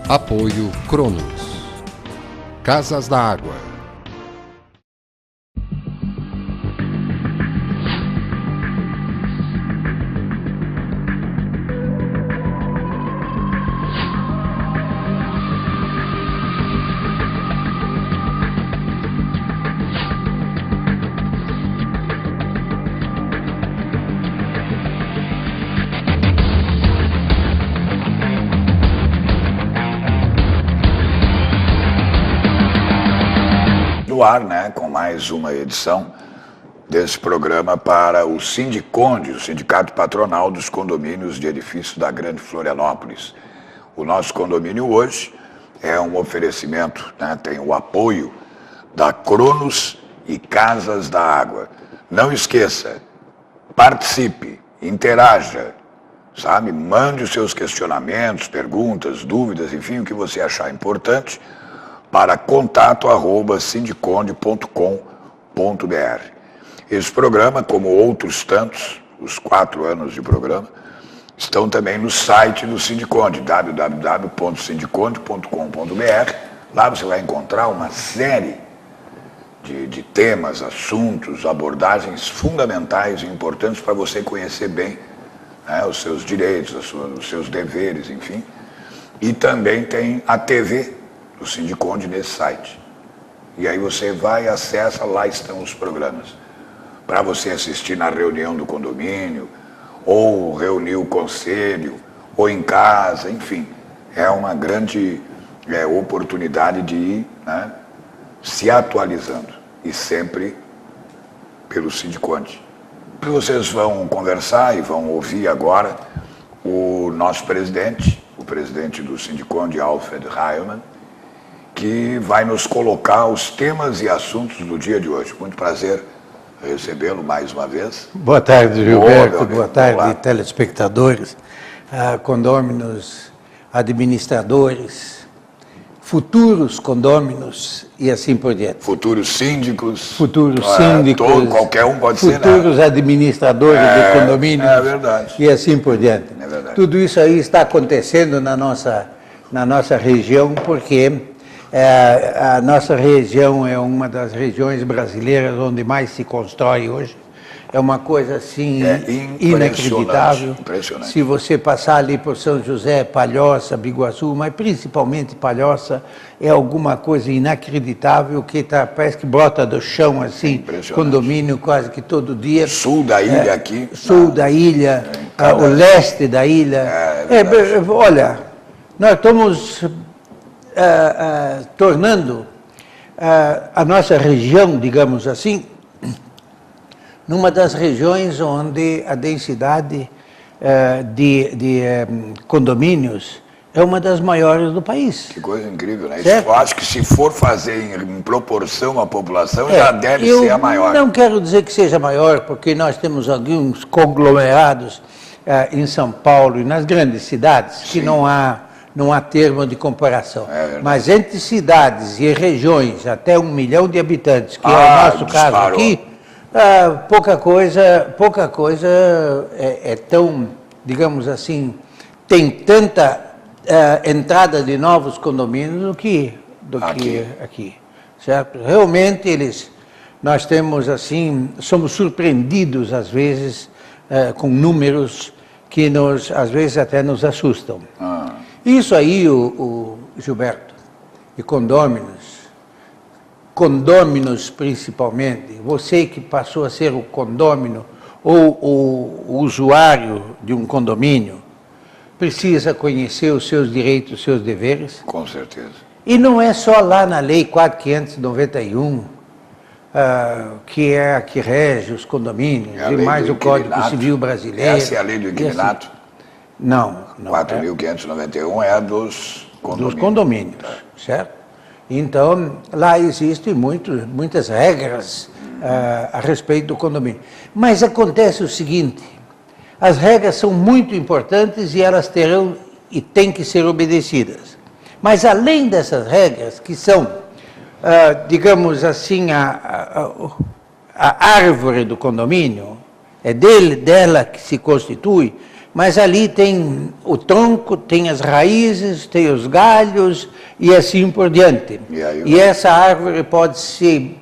Apoio Cronos. Casas da Água. No ar, né, com mais uma edição desse programa para o Sindiconde, o Sindicato Patronal dos Condomínios de Edifícios da Grande Florianópolis. O nosso condomínio hoje é um oferecimento, né, tem o apoio da Cronos e Casas da Água. Não esqueça, participe, interaja, sabe? Mande os seus questionamentos, perguntas, dúvidas, enfim, o que você achar importante, para contato@sindiconde.com.br. Esse programa, como outros tantos, os 4 anos de programa, estão também no site do Sindiconde, www.sindiconde.com.br. Lá você vai encontrar uma série de temas, assuntos, abordagens fundamentais e importantes para você conhecer bem, né, os seus direitos, os seus deveres, enfim. E também tem a TV do Sindiconde nesse site. E aí você vai e acessa, lá estão os programas. Para você assistir na reunião do condomínio, ou reunir o conselho, ou em casa, enfim. É uma grande oportunidade de ir, né, se atualizando. E sempre pelo Sindiconde. Vocês vão conversar e vão ouvir agora o nosso presidente, o presidente do Sindiconde, Alfred Heilmann, que vai nos colocar os temas e assuntos do dia de hoje. Muito prazer recebê-lo mais uma vez. Boa tarde, Gilberto. Boa tarde, telespectadores, condôminos, administradores, futuros condôminos e assim por diante. Futuros síndicos. Futuros síndicos. Qualquer um pode ser, né? Futuros administradores de condomínios. É verdade. E assim por diante. É verdade. Tudo isso aí está acontecendo na nossa região, porque a nossa região é uma das regiões brasileiras onde mais se constrói hoje. É uma coisa assim inacreditável. Impressionante. Se você passar ali por São José, Palhoça, Biguaçu, mas principalmente Palhoça, é alguma coisa inacreditável que parece que brota do chão assim, condomínio quase que todo dia. Sul da ilha aqui. Sul da ilha, o leste da ilha. Olha, nós estamos tornando a nossa região, digamos assim, numa das regiões onde a densidade de condomínios é uma das maiores do país. Que coisa incrível, né? Certo? Eu acho que se for fazer em proporção à população, já deve ser a maior. Não quero dizer que seja maior, porque nós temos alguns conglomerados em São Paulo e nas grandes cidades, que não há termo de comparação. Mas entre cidades e regiões, até 1 milhão de habitantes, que é o nosso caso aqui, pouca coisa é tão, digamos assim, tem tanta entrada de novos condomínios do que aqui, certo? Realmente nós temos assim, somos surpreendidos às vezes com números que às vezes até nos assustam. Isso aí, o Gilberto, e condôminos principalmente, você que passou a ser o condômino ou o usuário de um condomínio, precisa conhecer os seus direitos, os seus deveres. Com certeza. E não é só lá na Lei 4.591, que é a que rege os condomínios, e mais o Código Civil Brasileiro. Essa é a lei do inquilinato? Não. 4.591 é a dos condomínios. Dos condomínios, certo? Então, lá existem muitas regras a respeito do condomínio. Mas acontece o seguinte, as regras são muito importantes e elas terão e têm que ser obedecidas. Mas além dessas regras, que são, digamos assim, a árvore do condomínio, é dela que se constitui, mas ali tem o tronco, tem as raízes, tem os galhos e assim por diante. E essa árvore pode ser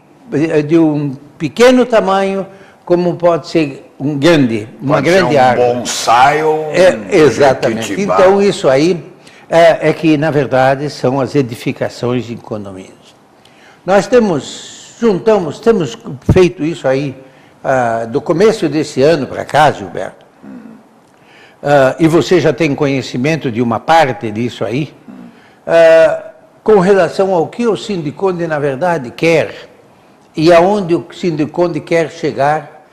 de um pequeno tamanho, como pode ser uma grande árvore. Um bonsai ou exatamente. Então isso aí é que, na verdade, são as edificações de condomínios. Nós temos feito isso aí do começo desse ano para cá, Gilberto. E você já tem conhecimento de uma parte disso aí, com relação ao que o Sindiconde, na verdade, quer e aonde o Sindiconde quer chegar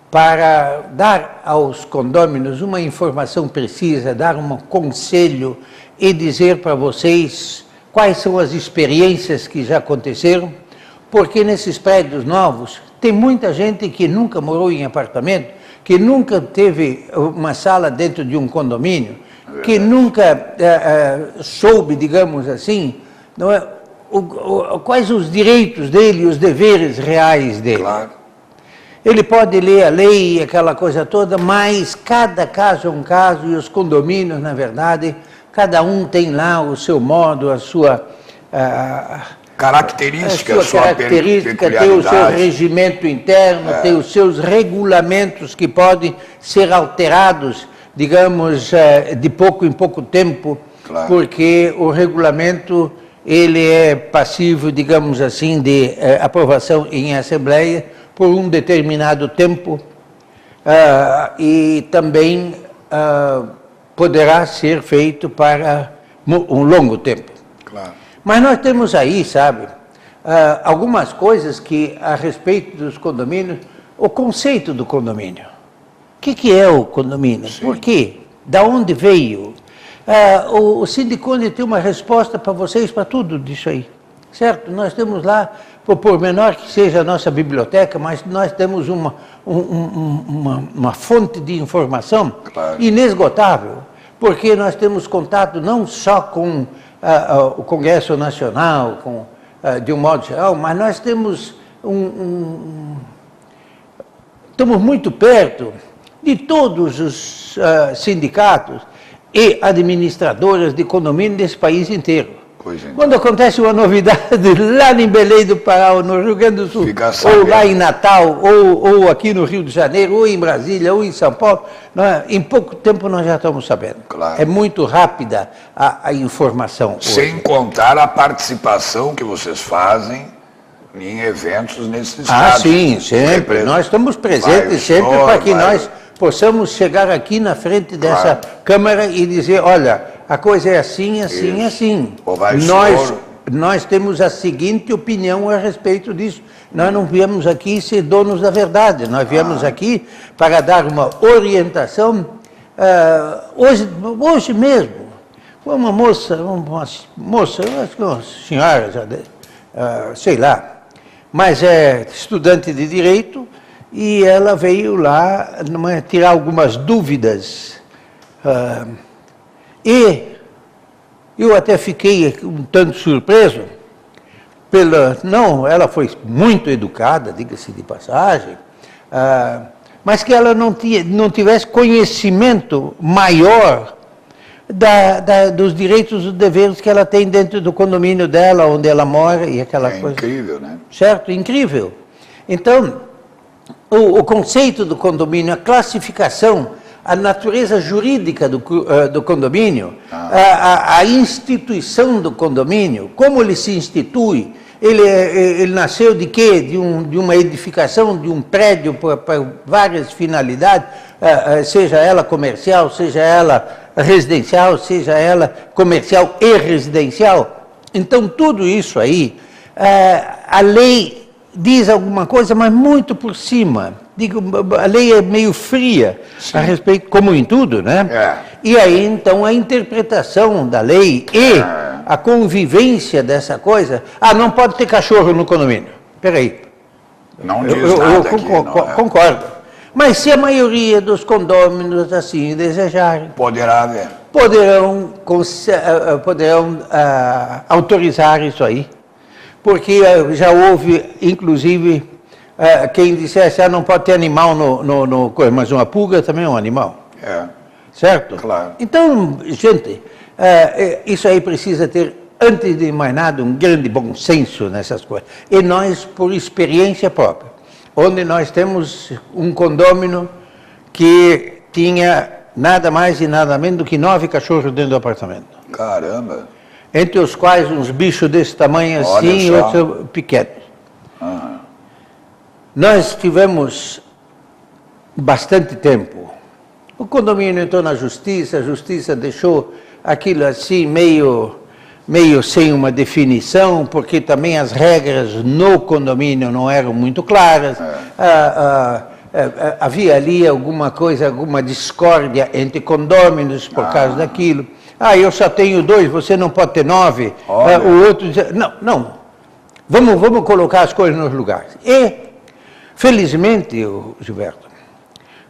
para dar aos condôminos uma informação precisa, dar um conselho e dizer para vocês quais são as experiências que já aconteceram, porque nesses prédios novos tem muita gente que nunca morou em apartamento, que nunca teve uma sala dentro de um condomínio, que nunca soube, digamos assim, não é, quais os direitos dele e os deveres reais dele. Claro. Ele pode ler a lei e aquela coisa toda, mas cada caso é um caso e os condomínios, na verdade, cada um tem lá o seu modo, a sua característica, tem o seu regimento interno, tem os seus regulamentos que podem ser alterados, digamos, de pouco em pouco tempo, porque o regulamento ele é passivo, digamos assim, de aprovação em assembleia por um determinado tempo e também poderá ser feito para um longo tempo. Claro. Mas nós temos aí, sabe, algumas coisas que, a respeito dos condomínios, o conceito do condomínio. O que é o condomínio? Sim. Por quê? Da onde veio? O Sindiconde tem uma resposta para vocês, para tudo disso aí, certo? Nós temos lá, por menor que seja a nossa biblioteca, mas nós temos uma fonte de informação inesgotável, porque nós temos contato não só com o Congresso Nacional, de um modo geral, mas nós temos estamos muito perto de todos os sindicatos e administradoras de condomínio desse país inteiro. Quando acontece uma novidade lá em Belém do Pará, ou no Rio Grande do Sul, ou lá em Natal, ou aqui no Rio de Janeiro, ou em Brasília, ou em São Paulo, em pouco tempo nós já estamos sabendo. Claro. É muito rápida a informação. Sem contar a participação que vocês fazem em eventos nesses estados. Sim, sempre. Nós estamos presentes sempre para que nós possamos chegar aqui na frente dessa Câmara e dizer, olha, a coisa é assim, assim, assim. Nós temos a seguinte opinião a respeito disso. Nós não viemos aqui ser donos da verdade, nós viemos aqui para dar uma orientação. Hoje mesmo, uma moça, acho que uma senhora, sei lá, mas é estudante de Direito, e ela veio lá tirar algumas dúvidas. E eu até fiquei um tanto surpreso não, ela foi muito educada, diga-se de passagem, mas que ela não tivesse conhecimento maior dos direitos e dos deveres que ela tem dentro do condomínio dela, onde ela mora e aquela coisa. Incrível, né? Certo, incrível. Então, o conceito do condomínio, a classificação, a natureza jurídica do condomínio, a instituição do condomínio, como ele se institui, ele nasceu de quê? De uma edificação, de um prédio para várias finalidades, seja ela comercial, seja ela residencial, seja ela comercial e residencial. Então, tudo isso aí, a lei diz alguma coisa, mas muito por cima. A lei é meio fria a respeito, como em tudo, né? E aí, então, a interpretação da lei e a convivência dessa coisa... não pode ter cachorro no condomínio. Espera aí. Não diz nada aqui, concordo. Mas se a maioria dos condôminos assim desejarem... Poderá haver. Poderão autorizar isso aí. Porque já houve, inclusive, quem dissesse, não pode ter animal no mas uma pulga também é um animal. certo? Claro. Então, gente, isso aí precisa ter, antes de mais nada, um grande bom senso nessas coisas. E nós, por experiência própria, onde nós temos um condômino que tinha nada mais e nada menos do que 9 cachorros dentro do apartamento. Caramba. Entre os quais uns bichos desse tamanho assim e outros pequenos. Uhum. Nós tivemos bastante tempo. O condomínio entrou na justiça, a justiça deixou aquilo assim meio sem uma definição, porque também as regras no condomínio não eram muito claras. Havia ali alguma coisa, alguma discórdia entre condôminos por causa daquilo. Eu só tenho 2, você não pode ter 9. O outro dizia, não. Vamos colocar as coisas nos lugares. E, felizmente, Gilberto,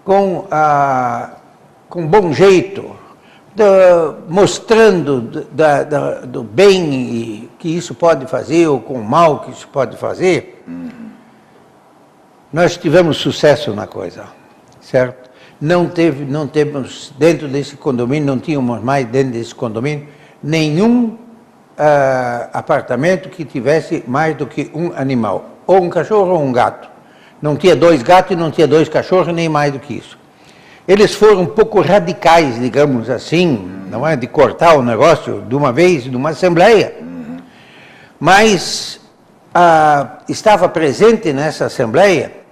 com bom jeito, mostrando do bem que isso pode fazer, ou com o mal que isso pode fazer, nós tivemos sucesso na coisa, certo? Não temos, dentro desse condomínio, não tínhamos mais dentro desse condomínio, nenhum apartamento que tivesse mais do que um animal, ou um cachorro ou um gato. Não tinha 2 gatos e não tinha 2 cachorros, nem mais do que isso. Eles foram um pouco radicais, digamos assim, não é, de cortar o negócio de uma vez, de uma assembleia. Mas estava presente nessa assembleia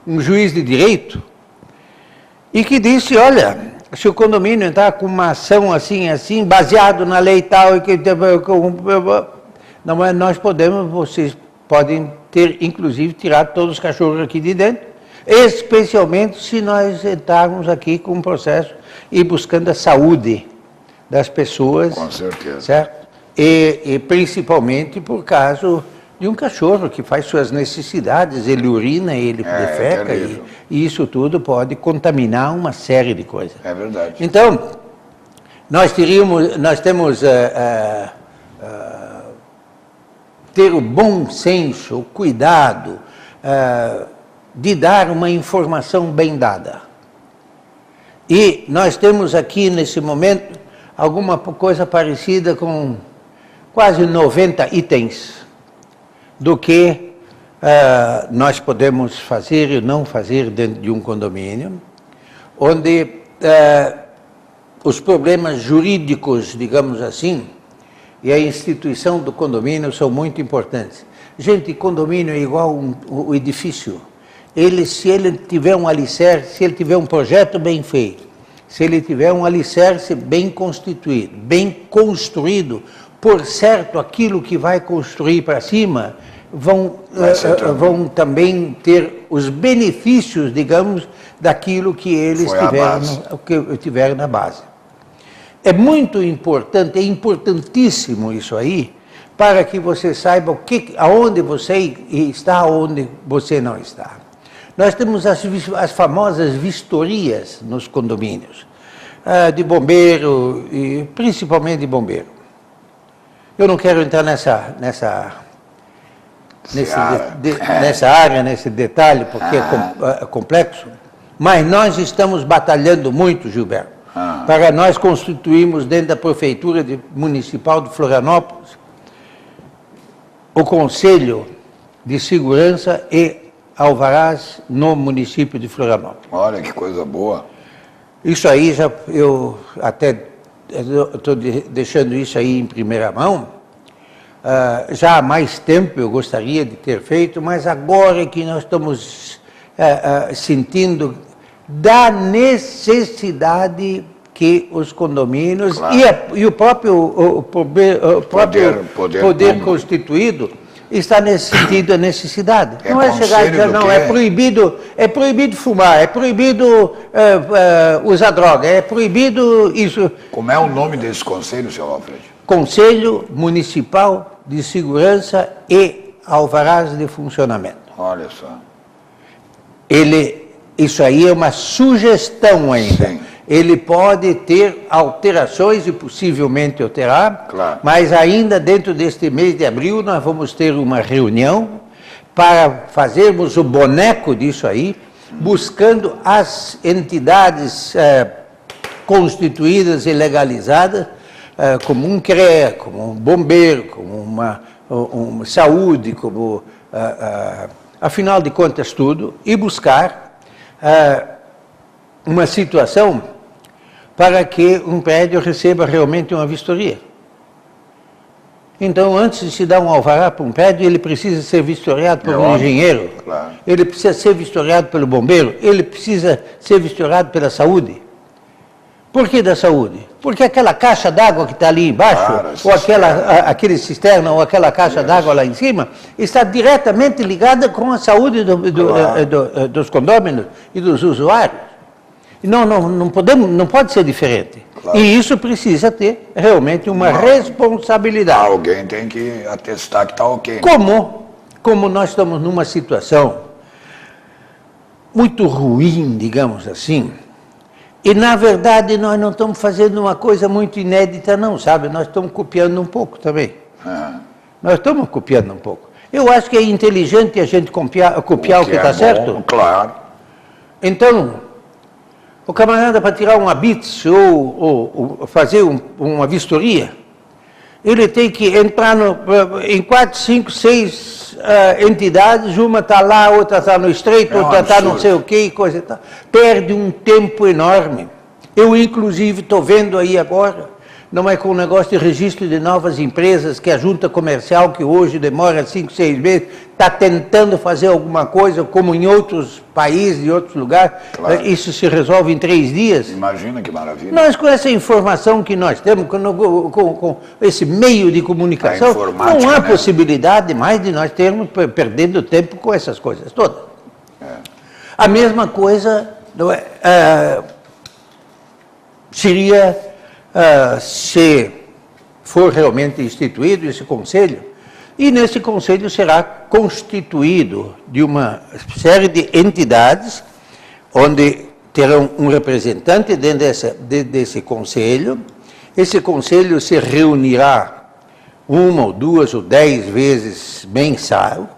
um juiz de direito e que disse, olha, se o condomínio entrar com uma ação assim, baseado na lei tal, e que não é, vocês podem ter, inclusive, tirado todos os cachorros aqui de dentro, especialmente se nós entrarmos aqui com um processo e buscando a saúde das pessoas. Com certeza. Certo? E principalmente por causa de um cachorro que faz suas necessidades, ele urina, ele defeca, e isso tudo pode contaminar uma série de coisas. É verdade. Então, nós temos ter o bom senso, o cuidado de dar uma informação bem dada. E nós temos aqui, nesse momento, alguma coisa parecida com quase 90 itens do que nós podemos fazer e não fazer dentro de um condomínio, onde os problemas jurídicos, digamos assim, e a instituição do condomínio são muito importantes. Gente, condomínio é igual um edifício. Se ele tiver um alicerce, se ele tiver um projeto bem feito, se ele tiver um alicerce bem constituído, bem construído, por certo, aquilo que vai construir para cima, vão também ter os benefícios, digamos, daquilo que eles tiveram na base. É muito importante, é importantíssimo isso aí, para que você saiba aonde você está, aonde você não está. Nós temos as famosas vistorias nos condomínios, de bombeiro, e principalmente de bombeiro. Eu não quero entrar nessa área, nesse detalhe, porque é complexo, mas nós estamos batalhando muito, Gilberto, para nós constituirmos dentro da Prefeitura Municipal de Florianópolis o Conselho de Segurança e Alvarás no município de Florianópolis. Olha que coisa boa. Isso aí, eu estou deixando isso aí em primeira mão. Já há mais tempo eu gostaria de ter feito, mas agora que nós estamos sentindo da necessidade que os condomínios, claro, e o próprio poder constituído está nesse sentido, a necessidade. Não é chegar e dizer, não, é proibido fumar, é proibido usar droga, é proibido isso. Como é o nome desse conselho, senhor Alfred? Conselho Municipal de Segurança e Alvarás de Funcionamento. Olha só. Isso aí é uma sugestão ainda. Sim. Ele pode ter alterações e possivelmente alterar, claro, mas ainda dentro deste mês de abril nós vamos ter uma reunião para fazermos o boneco disso aí, buscando as entidades constituídas e legalizadas, como um CREA, como um bombeiro, como uma saúde, como, afinal de contas, tudo, e buscar uma situação para que um prédio receba realmente uma vistoria. Então, antes de se dar um alvará para um prédio, ele precisa ser vistoriado por um engenheiro, claro. Ele precisa ser vistoriado pelo bombeiro, ele precisa ser vistoriado pela saúde. Por que da saúde? Porque aquela caixa d'água que está ali embaixo, ou aquele cisterna, ou aquela caixa d'água lá em cima, está diretamente ligada com a saúde dos condôminos e dos usuários. Não pode ser diferente. Claro. E isso precisa ter realmente uma responsabilidade. Alguém tem que atestar que está ok. Como nós estamos numa situação muito ruim, digamos assim, e na verdade nós não estamos fazendo uma coisa muito inédita não, sabe? Nós estamos copiando um pouco também. Nós estamos copiando um pouco. Eu acho que é inteligente a gente copiar o que está certo. Claro. Então, o camarada, para tirar uma BITS ou fazer uma vistoria, ele tem que entrar em 4, 5, 6 entidades, uma está lá, outra está no estreito, outra está não sei o que, coisa e tal. Perde um tempo enorme. Eu, inclusive, estou vendo aí agora, não é com o negócio de registro de novas empresas, que a junta comercial, que hoje demora 5, 6 meses, está tentando fazer alguma coisa, como em outros países, em outros lugares, claro. Isso se resolve em 3 dias. Imagina que maravilha. Nós, com essa informação que nós temos, com esse meio de comunicação, não há possibilidade mais de nós termos perdendo tempo com essas coisas todas. A mesma coisa seria... se for realmente instituído esse conselho, e nesse conselho será constituído de uma série de entidades, onde terão um representante dentro desse conselho. Esse conselho se reunirá 1 ou 2 ou 10 vezes mensal,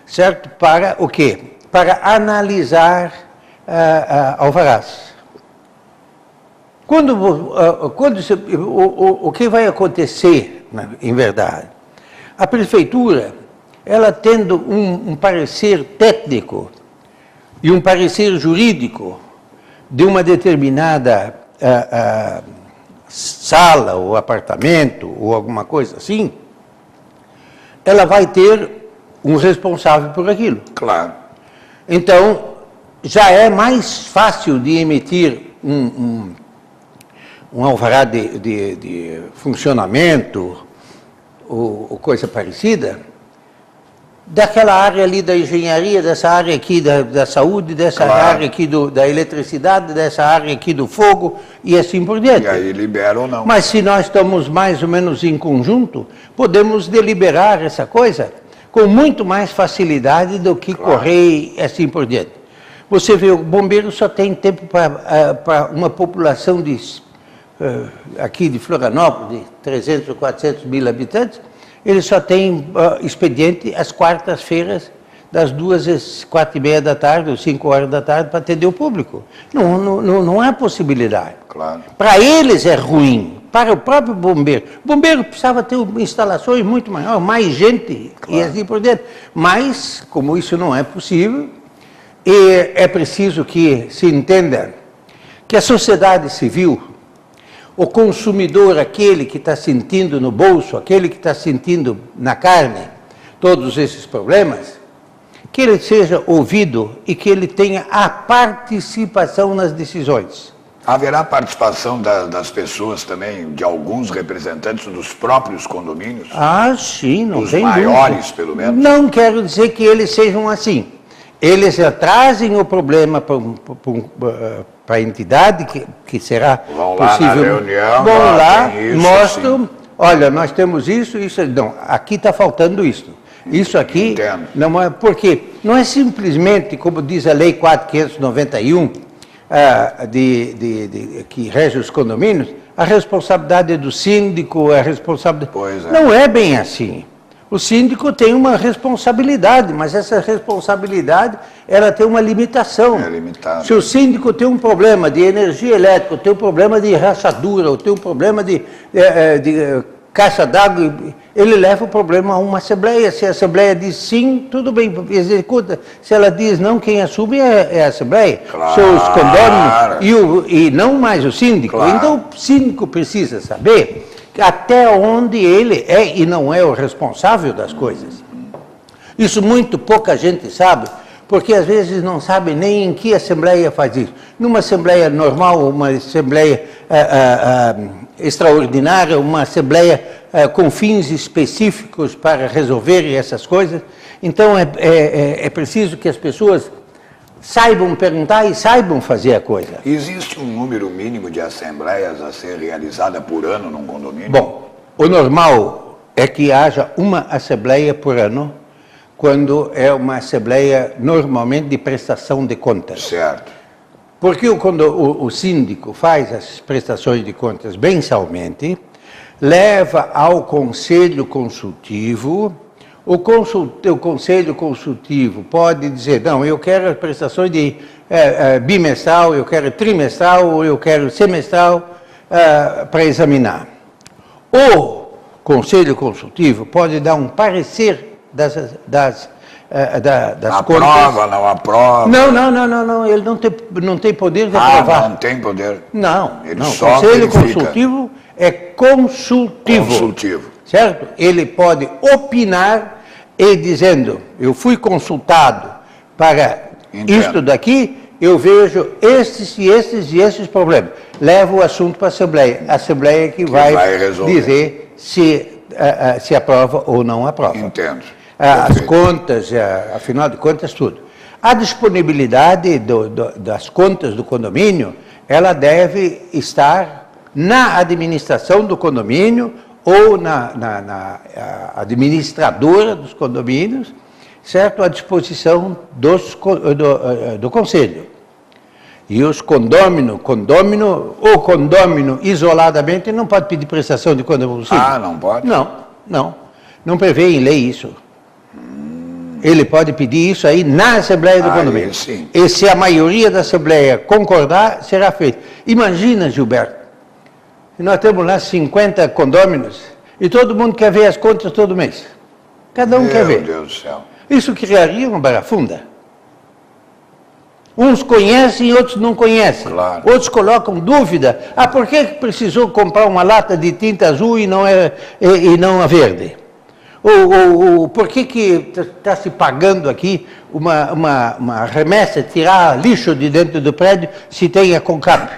certo? Para o quê? Para analisar alvarás. O que vai acontecer, em verdade? A prefeitura, ela tendo um parecer técnico e um parecer jurídico de uma determinada sala ou apartamento ou alguma coisa assim, ela vai ter um responsável por aquilo. Claro. Então, já é mais fácil de emitir um alvará de funcionamento ou coisa parecida, daquela área ali da engenharia, dessa área aqui da saúde, dessa área aqui da eletricidade, dessa área aqui do fogo, e assim por diante. E aí libera ou não. Mas se nós estamos mais ou menos em conjunto, podemos deliberar essa coisa com muito mais facilidade do que correr e assim por diante. Você vê, o bombeiro só tem tempo para uma população aqui de Florianópolis, de 300 ou 400 mil habitantes, ele só tem expediente às quartas-feiras, das 2 às 4h30 da tarde, ou 5 horas da tarde, para atender o público. Não há possibilidade. Claro. Para eles é ruim, para o próprio bombeiro. O bombeiro precisava ter instalações muito maiores, mais gente, e assim por dentro. Mas, como isso não é possível, é preciso que se entenda que a sociedade civil, o consumidor, aquele que está sentindo no bolso, aquele que está sentindo na carne, todos esses problemas, que ele seja ouvido e que ele tenha a participação nas decisões. Haverá participação das pessoas também, de alguns representantes dos próprios condomínios? Ah, sim, não tem dúvida. Os maiores, pelo menos? Não quero dizer que eles sejam assim. Eles trazem o problema para a entidade, que será vão possível. Lá na reunião, vão lá, isso, mostram, assim. Olha, nós temos isso, não, aqui está faltando isso. Isso aqui, Entendo. não é, porque não é simplesmente, como diz a Lei 4.591, que rege os condomínios, a responsabilidade é do síndico, a responsabilidade... Pois é. Não é bem assim. O síndico tem uma responsabilidade, mas essa responsabilidade, ela tem uma limitação. É limitada. Se o síndico tem um problema de energia elétrica, ou tem um problema de rachadura, ou tem um problema de caixa d'água, ele leva o problema a uma assembleia. Se a assembleia diz sim, tudo bem, executa. Se ela diz não, quem assume é a assembleia. Claro. Seus condôminos e não mais o síndico. Claro. Então o síndico precisa saber até onde ele é e não é o responsável das coisas. Isso muito pouca gente sabe, porque às vezes não sabe nem em que assembleia faz isso. Numa assembleia normal, uma assembleia extraordinária, uma assembleia com fins específicos para resolver essas coisas. Então é preciso que as pessoas saibam perguntar e saibam fazer a coisa. Existe um número mínimo de assembleias a ser realizada por ano num condomínio? Bom, o normal é que haja uma assembleia por ano, quando é uma assembleia normalmente de prestação de contas. Certo. Porque quando o síndico faz as prestações de contas mensalmente, leva ao conselho consultivo. O conselho consultivo pode dizer, não, eu quero as prestações de bimestral, eu quero trimestral, ou eu quero semestral para examinar. O conselho consultivo pode dar um parecer das contas. Aprova, não aprova. Não, ele não tem poder de aprovar. Não tem poder. Não, Ele o só conselho verifica. consultivo é consultivo. Consultivo. Certo? Ele pode opinar e dizendo, eu fui consultado para isto daqui, eu vejo estes e estes problemas. Levo o assunto para a Assembleia. A Assembleia que vai dizer se aprova ou não aprova. Entendo. As contas, afinal de contas, tudo. A disponibilidade das contas do condomínio, ela deve estar na administração do condomínio ou na administradora dos condomínios, certo? À disposição do conselho. E os condômino isoladamente não pode pedir prestação de conta para o síndico. Ah, não pode? Não prevê em lei isso. Ele pode pedir isso aí na Assembleia do Condomínio. Sim. E se a maioria da Assembleia concordar, será feito. Imagina, Gilberto, nós temos lá 50 condôminos e todo mundo quer ver as contas todo mês. Cada um quer ver. Meu Deus do céu. Isso criaria uma barafunda. Uns conhecem, outros não conhecem. Claro. Outros colocam dúvida. Por que precisou comprar uma lata de tinta azul e não a verde? Ou por que está se pagando aqui uma remessa, tirar lixo de dentro do prédio se tem a CONCAP?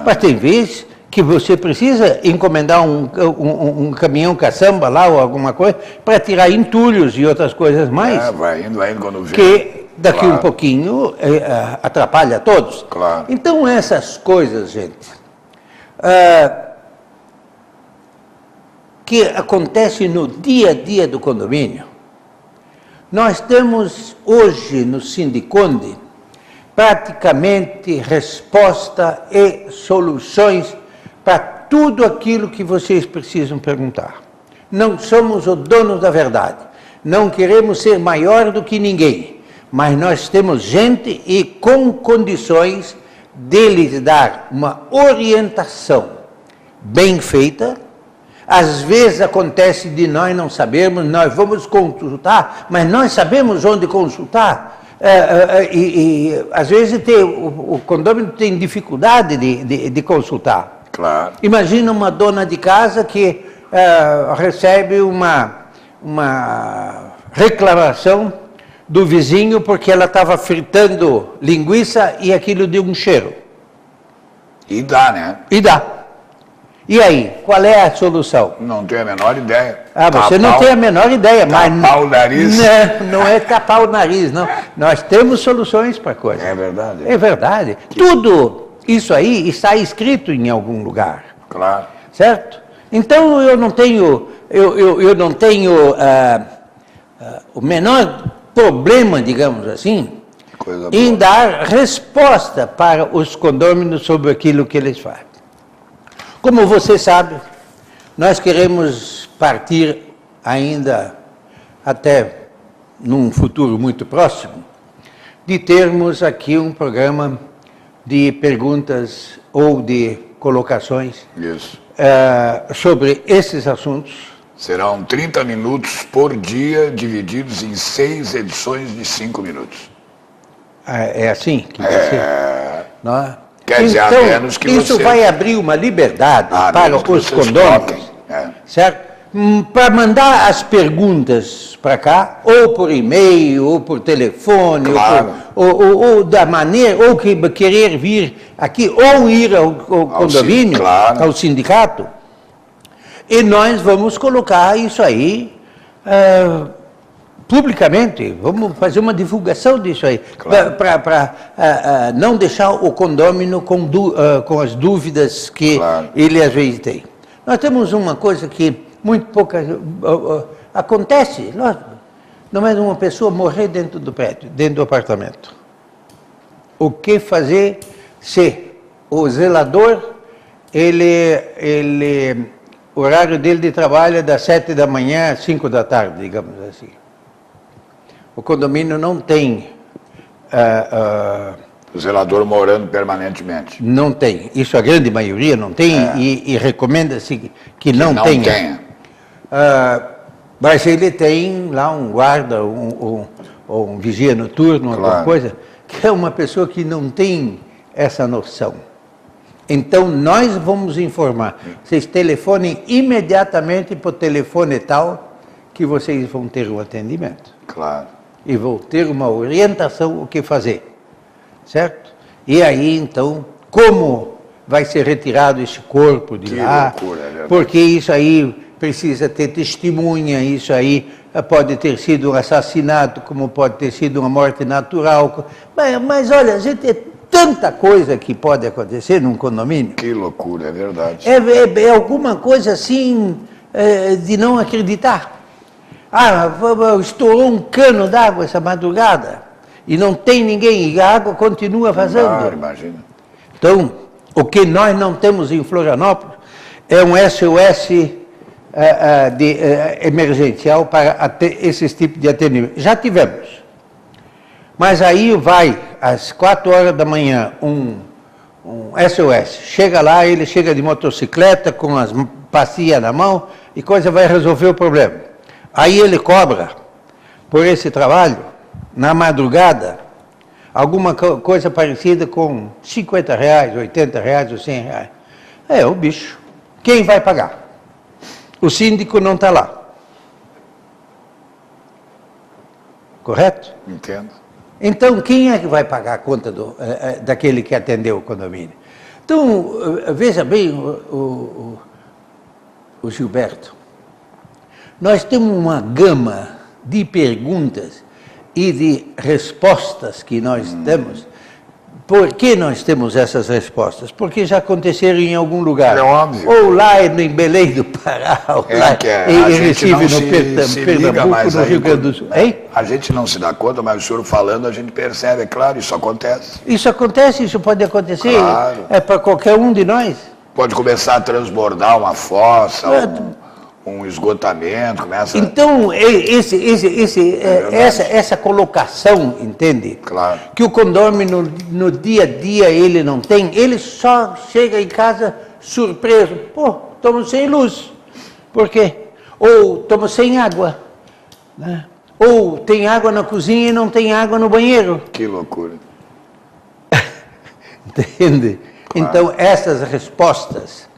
Mas tem vezes que você precisa encomendar um caminhão caçamba lá ou alguma coisa para tirar entulhos e outras coisas mais. Vai indo quando vê. Que daqui um pouquinho atrapalha a todos. Claro. Então essas coisas, gente, que acontecem no dia a dia do condomínio, nós temos hoje no Sindiconde praticamente resposta e soluções para tudo aquilo que vocês precisam perguntar. Não somos o dono da verdade, não queremos ser maior do que ninguém, mas nós temos gente e com condições de lhes dar uma orientação bem feita. Às vezes acontece de nós não sabermos, nós vamos consultar, mas nós sabemos onde consultar. Às vezes o condomínio tem dificuldade de consultar. Claro. Imagina uma dona de casa que recebe uma reclamação do vizinho porque ela estava fritando linguiça e aquilo deu um cheiro. E dá, né? E dá. E aí, qual é a solução? Não tenho a menor ideia. Você não tem a menor ideia, mas... Tapar o nariz? Não é tapar o nariz, não. Nós temos soluções para a coisa. É verdade. É verdade. Tudo isso aí está escrito em algum lugar. Claro. Certo? Então eu não tenho o menor problema, digamos assim, em dar resposta para os condôminos sobre aquilo que eles fazem. Como você sabe, nós queremos partir ainda até num futuro muito próximo, de termos aqui um programa de perguntas ou de colocações sobre esses assuntos. Serão 30 minutos por dia, divididos em 6 edições de 5 minutos. É assim que vai ser? Não é? Quer dizer, a menos que isso você... vai abrir uma liberdade para os condôminos, certo? Para mandar as perguntas para cá, ou por e-mail, ou por telefone, claro. ou da maneira, ou que querer vir aqui, ou ir ao condomínio, claro. ao sindicato, e nós vamos colocar isso aí publicamente, vamos fazer uma divulgação disso aí, claro. Para não deixar o condômino com as dúvidas que claro. Ele às vezes tem. Nós temos uma coisa que muito pouca acontece, não é uma pessoa morrer dentro do prédio, dentro do apartamento. O que fazer se o zelador, o horário dele de trabalho é das 7 da manhã às 5 da tarde, digamos assim. O condomínio não tem... o zelador morando permanentemente. Não tem. Isso a grande maioria não tem e recomenda-se que não tenha. Mas ele tem lá um guarda, um vigia noturno, claro. Alguma coisa, que é uma pessoa que não tem essa noção. Então, nós vamos informar. Vocês telefonem imediatamente para o telefone tal que vocês vão ter um atendimento. Claro. E vão ter uma orientação o que fazer. Certo? E aí, então, como vai ser retirado esse corpo de lá? Loucura, é verdade. Porque isso aí precisa ter testemunha, isso aí pode ter sido um assassinato, como pode ter sido uma morte natural. Mas olha, a gente é tanta coisa que pode acontecer num condomínio. Que loucura, é verdade. É alguma coisa assim de não acreditar. Estourou um cano d'água essa madrugada e não tem ninguém e a água continua vazando. Claro, imagina. Então, o que nós não temos em Florianópolis é um SOS emergencial para esses tipos de atendimento. Já tivemos. Mas aí vai, às 4 horas da manhã, um SOS. Chega lá, ele chega de motocicleta com as pastilhas na mão e coisa vai resolver o problema. Aí ele cobra por esse trabalho, na madrugada, alguma coisa parecida com R$50, R$80 ou R$100. É o bicho. Quem vai pagar? O síndico não está lá. Correto? Entendo. Então, quem é que vai pagar a conta daquele que atendeu o condomínio? Então, veja bem, o Gilberto, nós temos uma gama de perguntas e de respostas que nós temos. Por que nós temos essas respostas? Porque já aconteceram em algum lugar. É óbvio. Ou lá em Belém do Pará, ou lá em Recife, no Pernambuco, no Rio Grande do Sul. Hein? A gente não se dá conta, mas o senhor falando, a gente percebe, é claro, isso acontece. Isso acontece, isso pode acontecer. Claro. É para qualquer um de nós. Pode começar a transbordar uma fossa, um esgotamento, começa... Então, essa colocação, entende? Claro. Que o condomínio, no dia a dia, ele não tem, ele só chega em casa surpreso. Pô, estamos sem luz. Por quê? Ou estamos sem água. Né? Ou tem água na cozinha e não tem água no banheiro. Que loucura. Entende? Claro. Então, essas respostas...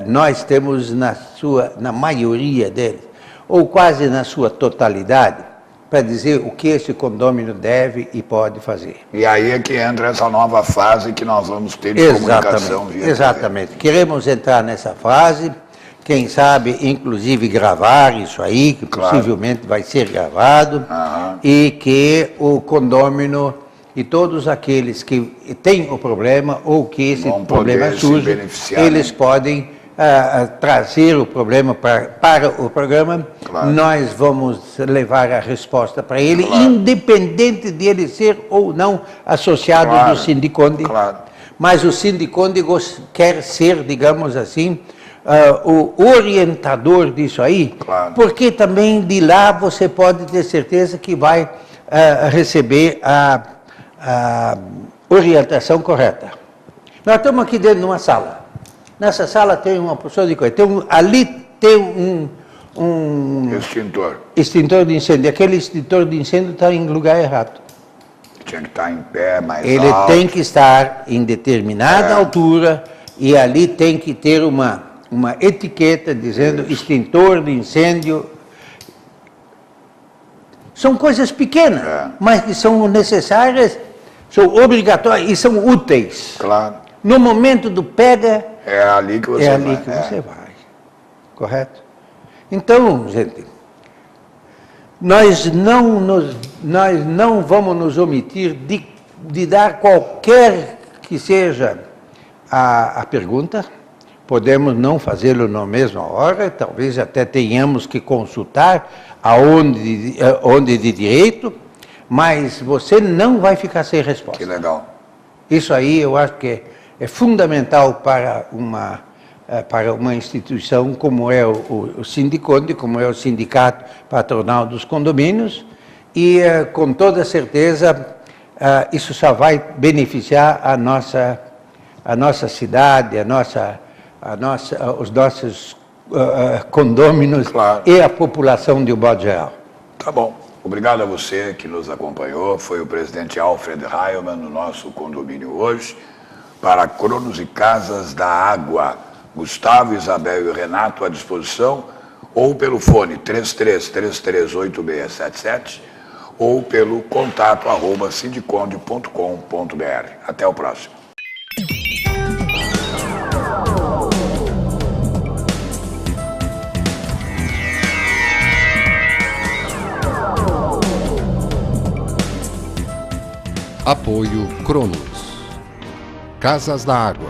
nós temos na maioria deles, ou quase na sua totalidade, para dizer o que esse condomínio deve e pode fazer. E aí é que entra essa nova fase que nós vamos ter de comunicação via Exatamente. TV. Queremos entrar nessa fase, quem sabe, inclusive, gravar isso aí, que possivelmente vai ser gravado, e que o condômino... E todos aqueles que têm o problema ou que esse problema surge, eles podem trazer o problema para o programa. Claro. Nós vamos levar a resposta para ele, independente de ele ser ou não associado do Sindiconde. Claro. Mas o Sindiconde quer ser, digamos assim, o orientador disso aí, Claro. porque também de lá você pode ter certeza que vai receber a orientação correta. Nós estamos aqui dentro de uma sala. Nessa sala tem uma porção de coisa. Ali tem um extintor de incêndio. Aquele extintor de incêndio está em lugar errado. Tinha que estar em pé, mais Ele alto. tem que estar em determinada altura e ali tem que ter uma etiqueta dizendo extintor de incêndio. São coisas pequenas, mas que são necessárias, são obrigatórias e são úteis. Claro. No momento do pega, É ali que você vai. você vai. Correto? Então, gente, nós não vamos nos omitir de dar qualquer que seja a pergunta. Podemos não fazê-lo na mesma hora, talvez até tenhamos que consultar onde de direito, mas você não vai ficar sem resposta. Que legal. Isso aí eu acho que é fundamental para uma instituição como é o Sindiconde, como é o Sindicato Patronal dos Condomínios, e com toda certeza isso só vai beneficiar a nossa cidade, os nossos condôminos, claro, e a população de um modo geral. Tá bom. Obrigado a você que nos acompanhou. Foi o presidente Alfred Heilmann no nosso condomínio hoje. Para Cronos e Casas da Água, Gustavo, Isabel e Renato à disposição, ou pelo fone 33338677, ou pelo contato@sindiconde.com.br. Até o próximo. Apoio Cronos. Casas da Água.